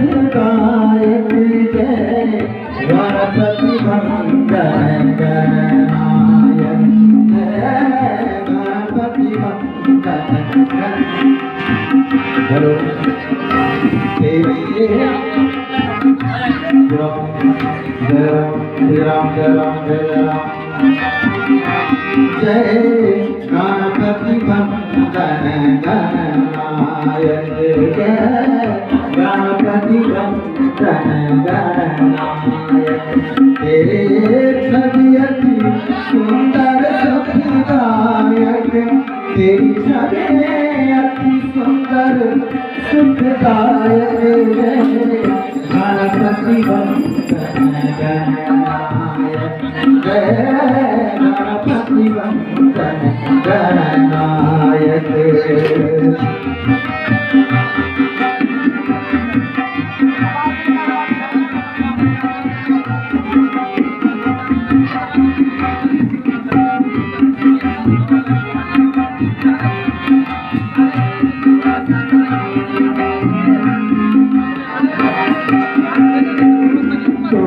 सुखदायक जय गणपति मंगल गणनायक जय गणपति मंगल। हेलो जय राम जय राम जय राम जय गणपति मंगल गणनायक जय गणपति मंगल गणनायक। तेरे छवि अति सुंदर सुखदायक तेरी छवि अति सुंदर सुखदायक जय गणपति मंगल गणनायक जय गणपति मंगल गणनायक। तो